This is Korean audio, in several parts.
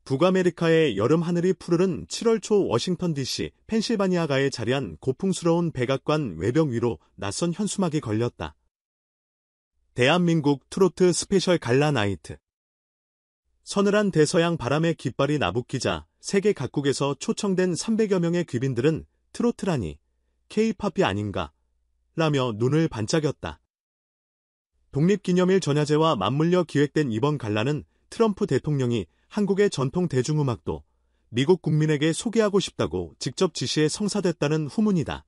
북아메리카의 여름 하늘이 푸르른 7월 초 워싱턴 DC, 펜실바니아가에 자리한 고풍스러운 백악관 외벽 위로 낯선 현수막이 걸렸다. 대한민국 트로트 스페셜 갈라 나이트. 서늘한 대서양 바람에 깃발이 나부끼자 세계 각국에서 초청된 300여 명의 귀빈들은 트로트라니, K-팝이 아닌가? 라며 눈을 반짝였다. 독립기념일 전야제와 맞물려 기획된 이번 갈라는 트럼프 대통령이 한국의 전통 대중음악도 미국 국민에게 소개하고 싶다고 직접 지시해 성사됐다는 후문이다.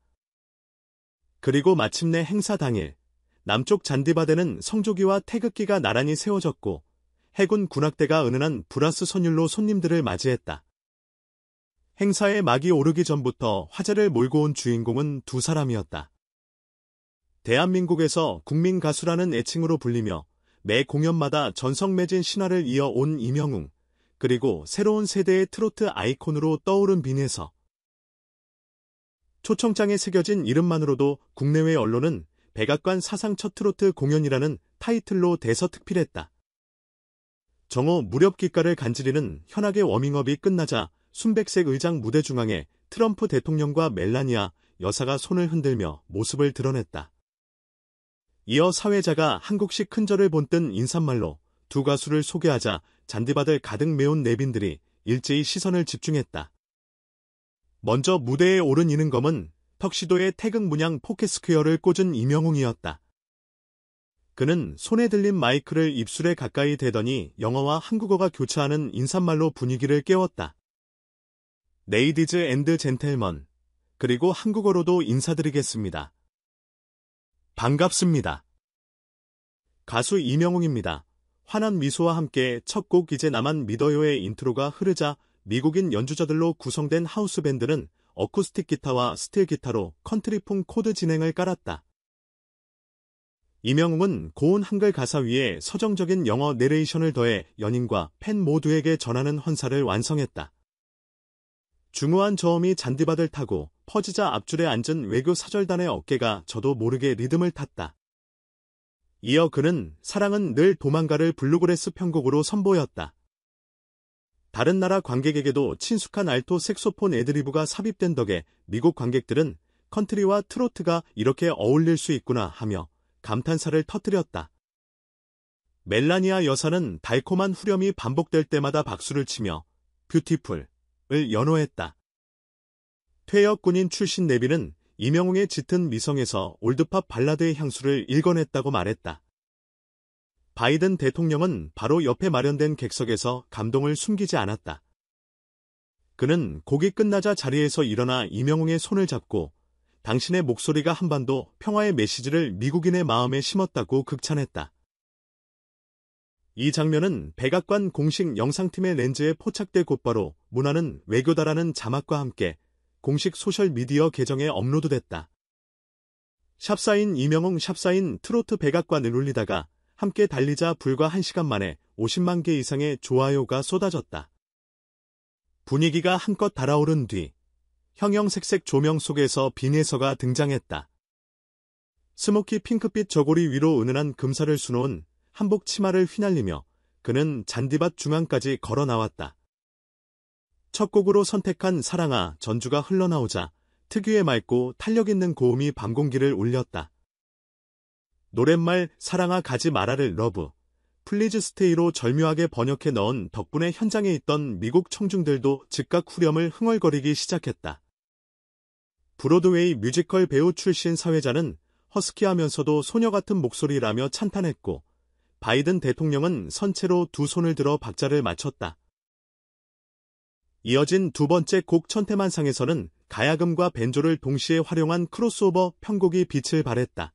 그리고 마침내 행사 당일, 남쪽 잔디바대는 성조기와 태극기가 나란히 세워졌고 해군 군악대가 은은한 브라스 선율로 손님들을 맞이했다. 행사의 막이 오르기 전부터 화제를 몰고 온 주인공은 두 사람이었다. 대한민국에서 국민가수라는 애칭으로 불리며 매 공연마다 전성매진 신화를 이어온 임영웅, 그리고 새로운 세대의 트로트 아이콘으로 떠오른 빈혜서. 초청장에 새겨진 이름만으로도 국내외 언론은 백악관 사상 첫 트로트 공연이라는 타이틀로 대서특필했다. 정오 무렵 귓가를 간지리는 현악의 워밍업이 끝나자 순백색 의장 무대 중앙에 트럼프 대통령과 멜라니아 여사가 손을 흔들며 모습을 드러냈다. 이어 사회자가 한국식 큰절을 본뜬 인사말로 두 가수를 소개하자 잔디밭을 가득 메운 내빈들이 일제히 시선을 집중했다. 먼저 무대에 오른 이는 검은 턱시도에 태극 문양 포켓스퀘어를 꽂은 임영웅이었다. 그는 손에 들린 마이크를 입술에 가까이 대더니 영어와 한국어가 교차하는 인사말로 분위기를 깨웠다. 레이디즈 앤드 젠틀먼, 그리고 한국어로도 인사드리겠습니다. 반갑습니다. 가수 임영웅입니다. 환한 미소와 함께 첫 곡 이제 나만 믿어요의 인트로가 흐르자 미국인 연주자들로 구성된 하우스 밴드는 어쿠스틱 기타와 스틸 기타로 컨트리풍 코드 진행을 깔았다. 임영웅은 고운 한글 가사 위에 서정적인 영어 내레이션을 더해 연인과 팬 모두에게 전하는 헌사를 완성했다. 중후한 저음이 잔디밭을 타고 퍼지자 앞줄에 앉은 외교 사절단의 어깨가 저도 모르게 리듬을 탔다. 이어 그는 사랑은 늘 도망가를 블루그래스 편곡으로 선보였다. 다른 나라 관객에게도 친숙한 알토 색소폰 애드리브가 삽입된 덕에 미국 관객들은 컨트리와 트로트가 이렇게 어울릴 수 있구나 하며 감탄사를 터뜨렸다. 멜라니아 여사는 달콤한 후렴이 반복될 때마다 박수를 치며 뷰티풀을 연호했다. 퇴역 군인 출신 내비는 임영웅의 짙은 미성에서 올드팝 발라드의 향수를 일궈냈다고 말했다. 바이든 대통령은 바로 옆에 마련된 객석에서 감동을 숨기지 않았다. 그는 곡이 끝나자 자리에서 일어나 임영웅의 손을 잡고 당신의 목소리가 한반도 평화의 메시지를 미국인의 마음에 심었다고 극찬했다. 이 장면은 백악관 공식 영상팀의 렌즈에 포착돼 곧바로 문화는 외교다라는 자막과 함께 공식 소셜미디어 계정에 업로드됐다. 샵사인 임영웅 샵사인 트로트 백악관을 울리다가 함께 달리자 불과 1시간 만에 50만 개 이상의 좋아요가 쏟아졌다. 분위기가 한껏 달아오른 뒤 형형색색 조명 속에서 빈혜서가 등장했다. 스모키 핑크빛 저고리 위로 은은한 금살을 수놓은 한복 치마를 휘날리며 그는 잔디밭 중앙까지 걸어 나왔다. 첫 곡으로 선택한 사랑아 전주가 흘러나오자 특유의 맑고 탄력 있는 고음이 밤공기를 울렸다. 노랫말 사랑아 가지 마라를 러브, 플리즈 스테이로 절묘하게 번역해 넣은 덕분에 현장에 있던 미국 청중들도 즉각 후렴을 흥얼거리기 시작했다. 브로드웨이 뮤지컬 배우 출신 사회자는 허스키하면서도 소녀 같은 목소리라며 찬탄했고 바이든 대통령은 선체로 두 손을 들어 박자를 맞췄다. 이어진 두 번째 곡 천태만상에서는 가야금과 벤조를 동시에 활용한 크로스오버 편곡이 빛을 발했다.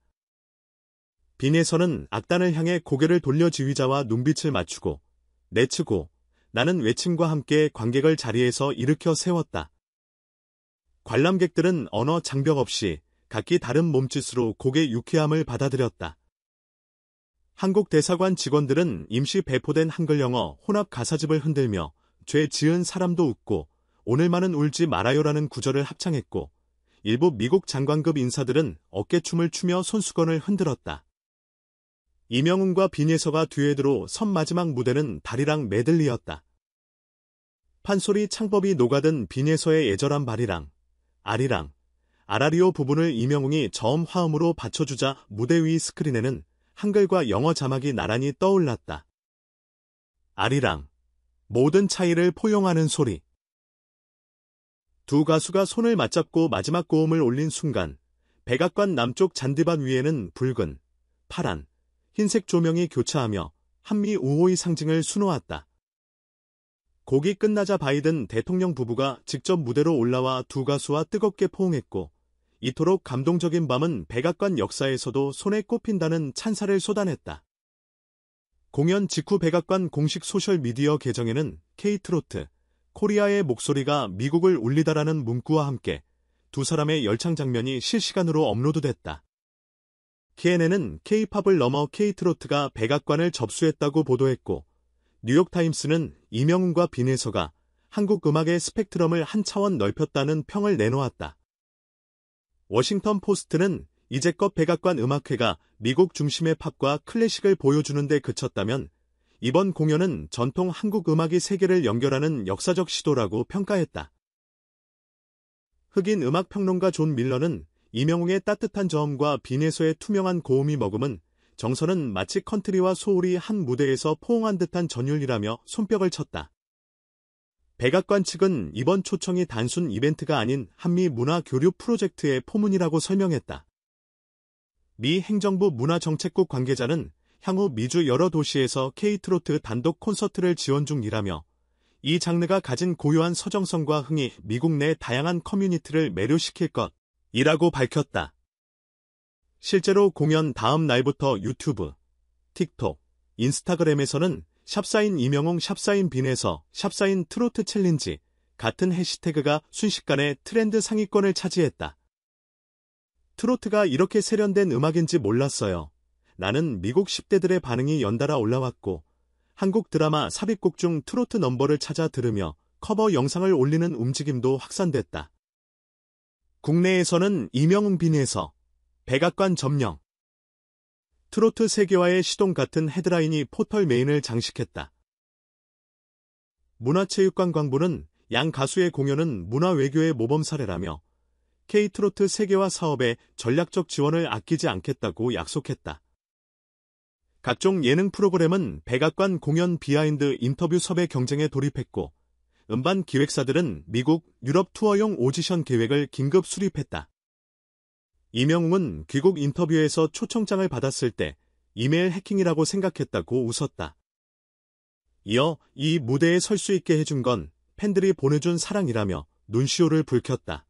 빈혜서는 악단을 향해 고개를 돌려 지휘자와 눈빛을 맞추고 내치고 나는 외침과 함께 관객을 자리에서 일으켜 세웠다. 관람객들은 언어 장벽 없이 각기 다른 몸짓으로 곡의 유쾌함을 받아들였다. 한국 대사관 직원들은 임시 배포된 한글 영어 혼합 가사집을 흔들며 죄 지은 사람도 웃고 오늘만은 울지 말아요라는 구절을 합창했고 일부 미국 장관급 인사들은 어깨춤을 추며 손수건을 흔들었다. 임영웅과 빈혜서가 듀엣으로 선 마지막 무대는 다리랑 메들리였다. 판소리 창법이 녹아든 빈에서의 애절한 발이랑, 아리랑, 아라리오 부분을 이명웅이 저음 화음으로 받쳐주자 무대 위 스크린에는 한글과 영어 자막이 나란히 떠올랐다. 아리랑, 모든 차이를 포용하는 소리. 두 가수가 손을 맞잡고 마지막 고음을 올린 순간 백악관 남쪽 잔디밭 위에는 붉은, 파란, 흰색 조명이 교차하며 한미 우호의 상징을 수놓았다. 곡이 끝나자 바이든 대통령 부부가 직접 무대로 올라와 두 가수와 뜨겁게 포옹했고 이토록 감동적인 밤은 백악관 역사에서도 손에 꼽힌다는 찬사를 쏟아냈다. 공연 직후 백악관 공식 소셜미디어 계정에는 K-트로트, 코리아의 목소리가 미국을 울리다라는 문구와 함께 두 사람의 열창 장면이 실시간으로 업로드됐다. KNN은 K-팝을 넘어 K-트로트가 백악관을 접수했다고 보도했고 뉴욕타임스는 이명웅과 빈에서가 한국 음악의 스펙트럼을 한 차원 넓혔다는 평을 내놓았다. 워싱턴 포스트는 이제껏 백악관 음악회가 미국 중심의 팝과 클래식을 보여주는 데 그쳤다면 이번 공연은 전통 한국 음악이 세계를 연결하는 역사적 시도라고 평가했다. 흑인 음악평론가 존 밀러는 이명웅의 따뜻한 저음과 빈에서의 투명한 고음이 머금은 정서는 마치 컨트리와 소울이 한 무대에서 포옹한 듯한 전율이라며 손뼉을 쳤다. 백악관 측은 이번 초청이 단순 이벤트가 아닌 한미 문화 교류 프로젝트의 포문이라고 설명했다. 미 행정부 문화정책국 관계자는 향후 미주 여러 도시에서 K-트로트 단독 콘서트를 지원 중이라며 이 장르가 가진 고유한 서정성과 흥이 미국 내 다양한 커뮤니티를 매료시킬 것이라고 밝혔다. 실제로 공연 다음 날부터 유튜브, 틱톡, 인스타그램에서는 샵사인 이명웅 샵사인 빈에서 샵사인 트로트 챌린지 같은 해시태그가 순식간에 트렌드 상위권을 차지했다. 트로트가 이렇게 세련된 음악인지 몰랐어요. 나는 미국 10대들의 반응이 연달아 올라왔고 한국 드라마 삽입곡 중 트로트 넘버를 찾아 들으며 커버 영상을 올리는 움직임도 확산됐다. 국내에서는 이명웅 빈에서 백악관 점령, 트로트 세계화의 시동 같은 헤드라인이 포털 메인을 장식했다. 문화체육관광부는 양 가수의 공연은 문화외교의 모범 사례라며 K-트로트 세계화 사업에 전략적 지원을 아끼지 않겠다고 약속했다. 각종 예능 프로그램은 백악관 공연 비하인드 인터뷰 섭외 경쟁에 돌입했고 음반 기획사들은 미국, 유럽 투어용 오디션 계획을 긴급 수립했다. 이명웅은 귀국 인터뷰에서 초청장을 받았을 때 이메일 해킹이라고 생각했다고 웃었다. 이어 이 무대에 설 수 있게 해준 건 팬들이 보내준 사랑이라며 눈시울을 붉혔다.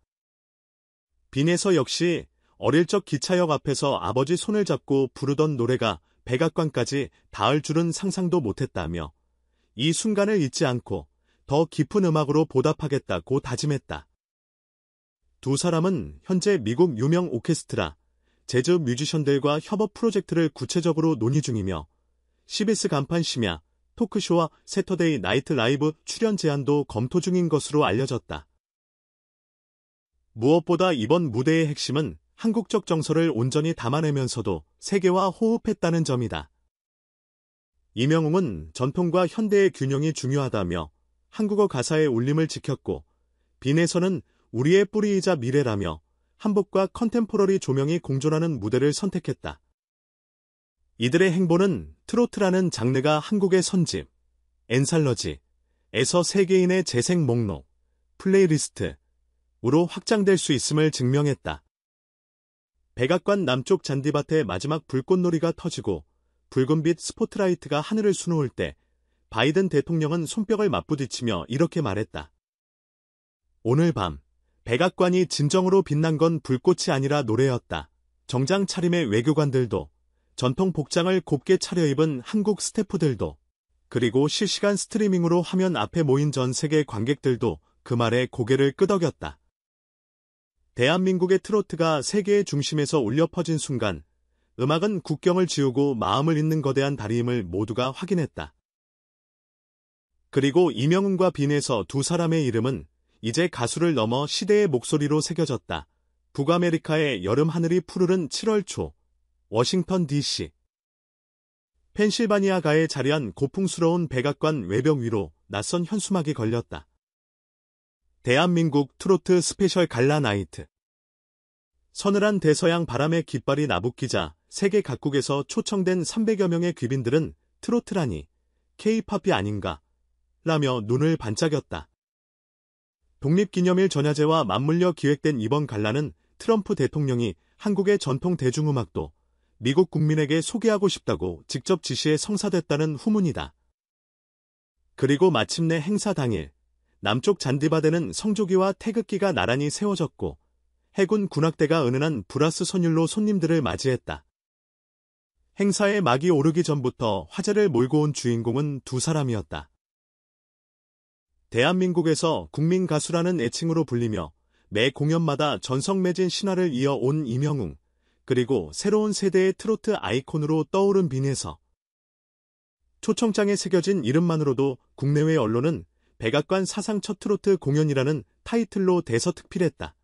빈에서 역시 어릴 적 기차역 앞에서 아버지 손을 잡고 부르던 노래가 백악관까지 닿을 줄은 상상도 못했다며 이 순간을 잊지 않고 더 깊은 음악으로 보답하겠다고 다짐했다. 두 사람은 현재 미국 유명 오케스트라, 재즈 뮤지션들과 협업 프로젝트를 구체적으로 논의 중이며 CBS 간판 심야, 토크쇼와 세터데이 나이트 라이브 출연 제안도 검토 중인 것으로 알려졌다. 무엇보다 이번 무대의 핵심은 한국적 정서를 온전히 담아내면서도 세계와 호흡했다는 점이다. 이명웅은 전통과 현대의 균형이 중요하다며 한국어 가사의 울림을 지켰고 빈에서는 우리의 뿌리이자 미래라며 한복과 컨템포러리 조명이 공존하는 무대를 선택했다. 이들의 행보는 트로트라는 장르가 한국의 선집, 엔살러지에서 세계인의 재생 목록, 플레이리스트로 확장될 수 있음을 증명했다. 백악관 남쪽 잔디밭의 마지막 불꽃놀이가 터지고 붉은빛 스포트라이트가 하늘을 수놓을 때 바이든 대통령은 손뼉을 맞부딪히며 이렇게 말했다. 오늘 밤 백악관이 진정으로 빛난 건 불꽃이 아니라 노래였다. 정장 차림의 외교관들도, 전통 복장을 곱게 차려입은 한국 스태프들도, 그리고 실시간 스트리밍으로 화면 앞에 모인 전 세계 관객들도 그 말에 고개를 끄덕였다. 대한민국의 트로트가 세계의 중심에서 울려 퍼진 순간, 음악은 국경을 지우고 마음을 잇는 거대한 다리임을 모두가 확인했다. 그리고 이명웅과 빈에서 두 사람의 이름은 이제 가수를 넘어 시대의 목소리로 새겨졌다. 북아메리카의 여름 하늘이 푸르른 7월 초, 워싱턴 DC. 펜실바니아가에 자리한 고풍스러운 백악관 외벽 위로 낯선 현수막이 걸렸다. 대한민국 트로트 스페셜 갈라 나이트. 서늘한 대서양 바람에 깃발이 나부끼자 세계 각국에서 초청된 300여 명의 귀빈들은 트로트라니 K-팝이 아닌가 라며 눈을 반짝였다. 독립기념일 전야제와 맞물려 기획된 이번 갈라는 트럼프 대통령이 한국의 전통 대중음악도 미국 국민에게 소개하고 싶다고 직접 지시해 성사됐다는 후문이다. 그리고 마침내 행사 당일, 남쪽 잔디바대는 성조기와 태극기가 나란히 세워졌고 해군 군악대가 은은한 브라스 선율로 손님들을 맞이했다. 행사의 막이 오르기 전부터 화제를 몰고 온 주인공은 두 사람이었다. 대한민국에서 국민 가수라는 애칭으로 불리며 매 공연마다 전성매진 신화를 이어온 임영웅, 그리고 새로운 세대의 트로트 아이콘으로 떠오른 빈에서. 초청장에 새겨진 이름만으로도 국내외 언론은 백악관 사상 첫 트로트 공연이라는 타이틀로 대서특필했다.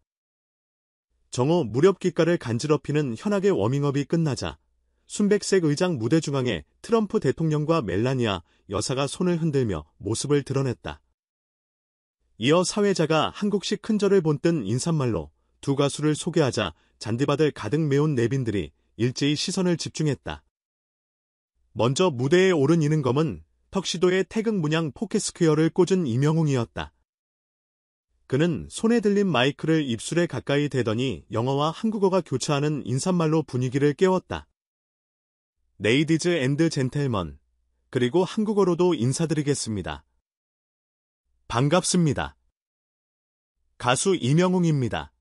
정오 무렵 귓가를 간지럽히는 현악의 워밍업이 끝나자 순백색 의장 무대 중앙에 트럼프 대통령과 멜라니아 여사가 손을 흔들며 모습을 드러냈다. 이어 사회자가 한국식 큰절을 본뜬 인사말로 두 가수를 소개하자 잔디밭을 가득 메운 내빈들이 일제히 시선을 집중했다. 먼저 무대에 오른 이는 검은 턱시도에 태극 문양 포켓스퀘어를 꽂은 임영웅이었다. 그는 손에 들린 마이크를 입술에 가까이 대더니 영어와 한국어가 교차하는 인사말로 분위기를 깨웠다. 레이디즈 앤드 젠틀먼, 그리고 한국어로도 인사드리겠습니다. 반갑습니다. 가수 임영웅입니다.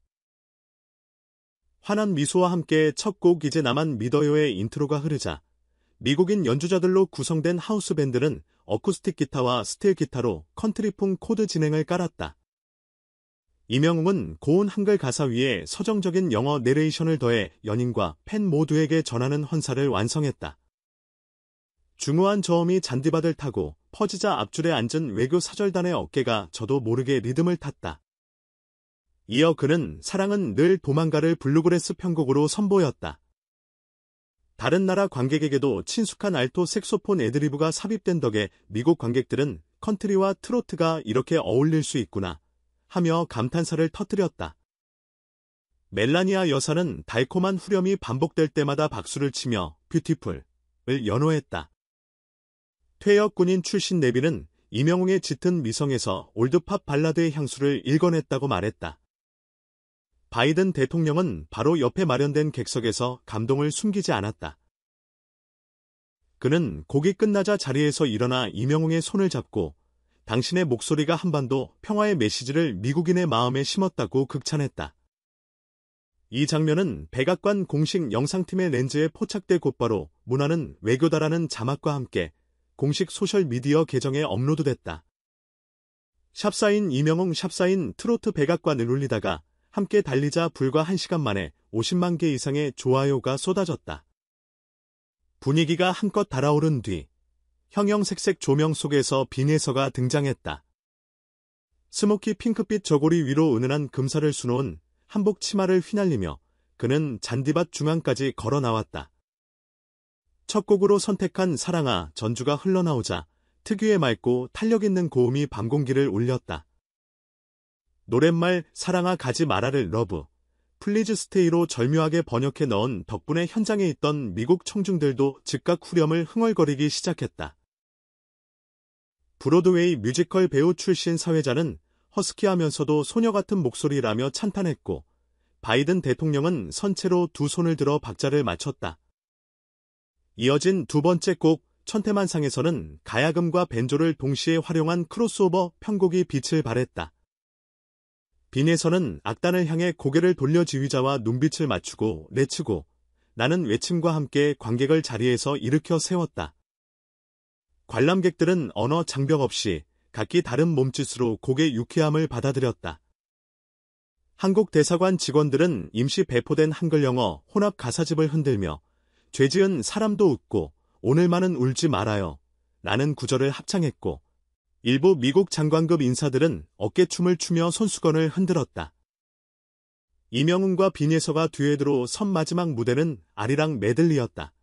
환한 미소와 함께 첫 곡 이제 나만 믿어요의 인트로가 흐르자 미국인 연주자들로 구성된 하우스밴드는 어쿠스틱 기타와 스틸 기타로 컨트리풍 코드 진행을 깔았다. 임영웅은 고운 한글 가사 위에 서정적인 영어 내레이션을 더해 연인과 팬 모두에게 전하는 헌사를 완성했다. 중후한 저음이 잔디밭을 타고 퍼지자 앞줄에 앉은 외교 사절단의 어깨가 저도 모르게 리듬을 탔다. 이어 그는 사랑은 늘 도망가를 블루그래스 편곡으로 선보였다. 다른 나라 관객에게도 친숙한 알토 색소폰 애드리브가 삽입된 덕에 미국 관객들은 컨트리와 트로트가 이렇게 어울릴 수 있구나 하며 감탄사를 터뜨렸다. 멜라니아 여사는 달콤한 후렴이 반복될 때마다 박수를 치며 뷰티풀을 연호했다. 퇴역 군인 출신 내빈은 임영웅의 짙은 미성에서 올드팝 발라드의 향수를 읽어냈다고 말했다. 바이든 대통령은 바로 옆에 마련된 객석에서 감동을 숨기지 않았다. 그는 곡이 끝나자 자리에서 일어나 임영웅의 손을 잡고 당신의 목소리가 한반도 평화의 메시지를 미국인의 마음에 심었다고 극찬했다. 이 장면은 백악관 공식 영상팀의 렌즈에 포착돼 곧바로 문화는 외교다라는 자막과 함께 공식 소셜미디어 계정에 업로드됐다. 샵사인 임영웅 샵사인 트로트 백악관을 울리다가 함께 달리자 불과 1시간 만에 50만 개 이상의 좋아요가 쏟아졌다. 분위기가 한껏 달아오른 뒤 형형색색 조명 속에서 빈에서가 등장했다. 스모키 핑크빛 저고리 위로 은은한 금살을 수놓은 한복 치마를 휘날리며 그는 잔디밭 중앙까지 걸어 나왔다. 첫 곡으로 선택한 사랑아 전주가 흘러나오자 특유의 맑고 탄력 있는 고음이 밤공기를 울렸다. 노랫말 사랑아 가지 마라를 러브, 플리즈 스테이로 절묘하게 번역해 넣은 덕분에 현장에 있던 미국 청중들도 즉각 후렴을 흥얼거리기 시작했다. 브로드웨이 뮤지컬 배우 출신 사회자는 허스키하면서도 소녀 같은 목소리라며 찬탄했고 바이든 대통령은 선체로 두 손을 들어 박자를 맞췄다. 이어진 두 번째 곡 천태만상에서는 가야금과 벤조를 동시에 활용한 크로스오버 편곡이 빛을 발했다. 빈에서는 악단을 향해 고개를 돌려 지휘자와 눈빛을 맞추고 내치고 나는 외침과 함께 관객을 자리에서 일으켜 세웠다. 관람객들은 언어 장벽 없이 각기 다른 몸짓으로 곡의 유쾌함을 받아들였다. 한국 대사관 직원들은 임시 배포된 한글 영어 혼합 가사집을 흔들며 죄 지은 사람도 웃고 오늘만은 울지 말아요 라는 구절을 합창했고 일부 미국 장관급 인사들은 어깨춤을 추며 손수건을 흔들었다. 임영웅과 빈예서가 듀엣으로 선 마지막 무대는 아리랑 메들리였다.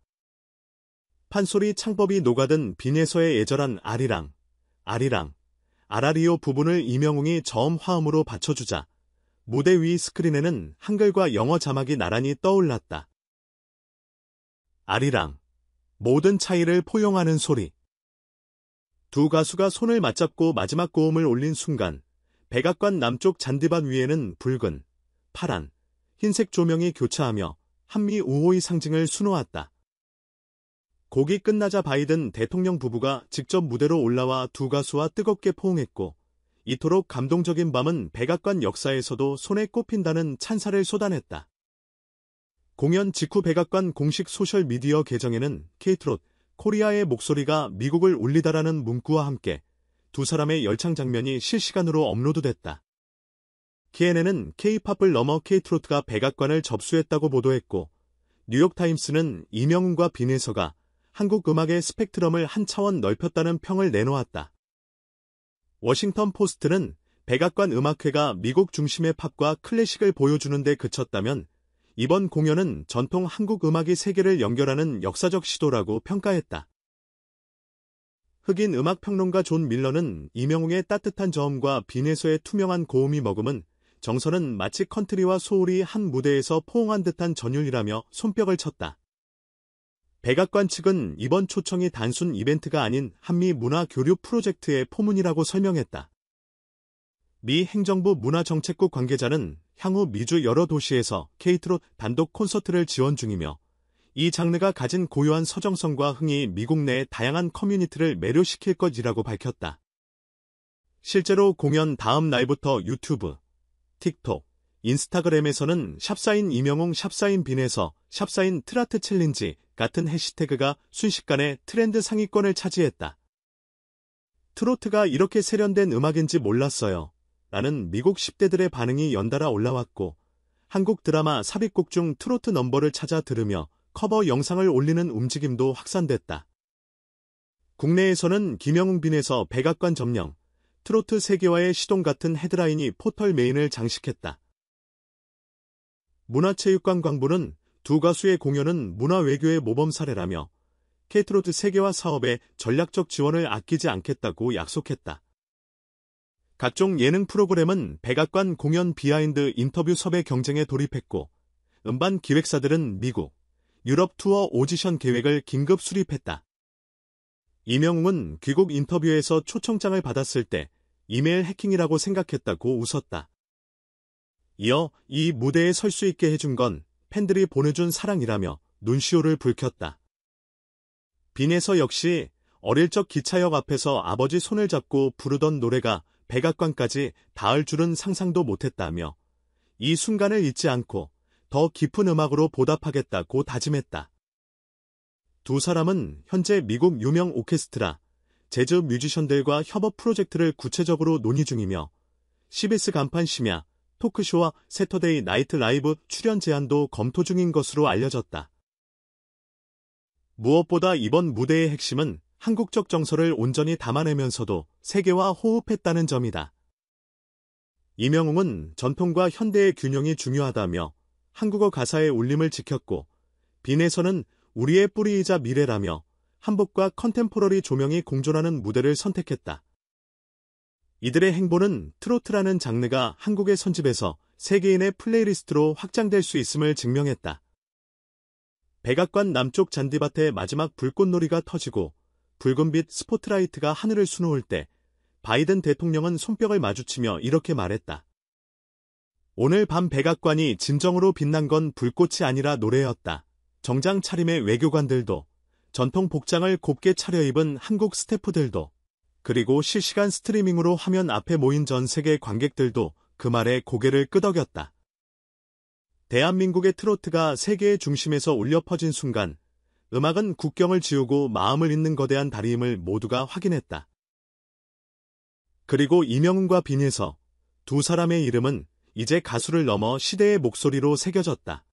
판소리 창법이 녹아든 빈예서의 애절한 아리랑, 아리랑, 아라리오 부분을 이명웅이 저음 화음으로 받쳐주자 무대 위 스크린에는 한글과 영어 자막이 나란히 떠올랐다. 아리랑. 모든 차이를 포용하는 소리. 두 가수가 손을 맞잡고 마지막 고음을 올린 순간 백악관 남쪽 잔디밭 위에는 붉은, 파란, 흰색 조명이 교차하며 한미 우호의 상징을 수놓았다. 곡이 끝나자 바이든 대통령 부부가 직접 무대로 올라와 두 가수와 뜨겁게 포옹했고 이토록 감동적인 밤은 백악관 역사에서도 손에 꼽힌다는 찬사를 쏟아냈다. 공연 직후 백악관 공식 소셜미디어 계정에는 K-트롯, 코리아의 목소리가 미국을 울리다라는 문구와 함께 두 사람의 열창 장면이 실시간으로 업로드됐다. KNN은 K-팝을 넘어 K-트로트가 백악관을 접수했다고 보도했고 뉴욕타임스는 이명웅과 빈에서가 한국 음악의 스펙트럼을 한 차원 넓혔다는 평을 내놓았다. 워싱턴 포스트는 백악관 음악회가 미국 중심의 팝과 클래식을 보여주는 데 그쳤다면 이번 공연은 전통 한국 음악이 세계를 연결하는 역사적 시도라고 평가했다. 흑인 음악평론가 존 밀러는 이명웅의 따뜻한 저음과 빈에서의 투명한 고음이 머금은 정서는 마치 컨트리와 소울이 한 무대에서 포옹한 듯한 전율이라며 손뼉을 쳤다. 백악관 측은 이번 초청이 단순 이벤트가 아닌 한미 문화 교류 프로젝트의 포문이라고 설명했다. 미 행정부 문화정책국 관계자는 향후 미주 여러 도시에서 K-트롯 단독 콘서트를 지원 중이며 이 장르가 가진 고유한 서정성과 흥이 미국 내 다양한 커뮤니티를 매료시킬 것이라고 밝혔다. 실제로 공연 다음 날부터 유튜브, 틱톡, 인스타그램에서는 샵사인 이명웅 샵사인 빈에서 샵사인 트라트 챌린지 같은 해시태그가 순식간에 트렌드 상위권을 차지했다. 트로트가 이렇게 세련된 음악인지 몰랐어요. 라는 미국 10대들의 반응이 연달아 올라왔고 한국 드라마 삽입곡 중 트로트 넘버를 찾아 들으며 커버 영상을 올리는 움직임도 확산됐다. 국내에서는 김영웅 빈에서 백악관 점령, 트로트 세계화의 시동 같은 헤드라인이 포털 메인을 장식했다. 문화체육관광부는 두 가수의 공연은 문화외교의 모범 사례라며 K-트로트 세계화 사업에 전략적 지원을 아끼지 않겠다고 약속했다. 각종 예능 프로그램은 백악관 공연 비하인드 인터뷰 섭외 경쟁에 돌입했고 음반 기획사들은 미국, 유럽 투어 오디션 계획을 긴급 수립했다. 이명웅은 귀국 인터뷰에서 초청장을 받았을 때 이메일 해킹이라고 생각했다고 웃었다. 이어 이 무대에 설 수 있게 해준 건 팬들이 보내준 사랑이라며 눈시울을 붉혔다. 빈에서 역시 어릴 적 기차역 앞에서 아버지 손을 잡고 부르던 노래가 백악관까지 닿을 줄은 상상도 못했다며 이 순간을 잊지 않고 더 깊은 음악으로 보답하겠다고 다짐했다. 두 사람은 현재 미국 유명 오케스트라, 재즈 뮤지션들과 협업 프로젝트를 구체적으로 논의 중이며 CBS 간판 심야, 토크쇼와 세터데이 나이트 라이브 출연 제안도 검토 중인 것으로 알려졌다. 무엇보다 이번 무대의 핵심은 한국적 정서를 온전히 담아내면서도 세계와 호흡했다는 점이다. 이명웅은 전통과 현대의 균형이 중요하다며 한국어 가사의 울림을 지켰고 빈에서는 우리의 뿌리이자 미래라며 한복과 컨템포러리 조명이 공존하는 무대를 선택했다. 이들의 행보는 트로트라는 장르가 한국의 선집에서 세계인의 플레이리스트로 확장될 수 있음을 증명했다. 백악관 남쪽 잔디밭의 마지막 불꽃놀이가 터지고 붉은빛 스포트라이트가 하늘을 수놓을 때 바이든 대통령은 손뼉을 마주치며 이렇게 말했다. 오늘 밤 백악관이 진정으로 빛난 건 불꽃이 아니라 노래였다. 정장 차림의 외교관들도, 전통 복장을 곱게 차려입은 한국 스태프들도, 그리고 실시간 스트리밍으로 화면 앞에 모인 전 세계 관객들도 그 말에 고개를 끄덕였다. 대한민국의 트로트가 세계의 중심에서 울려 퍼진 순간 음악은 국경을 지우고 마음을 잇는 거대한 다리임을 모두가 확인했다. 그리고 이명웅과 빈에서 두 사람의 이름은 이제 가수를 넘어 시대의 목소리로 새겨졌다.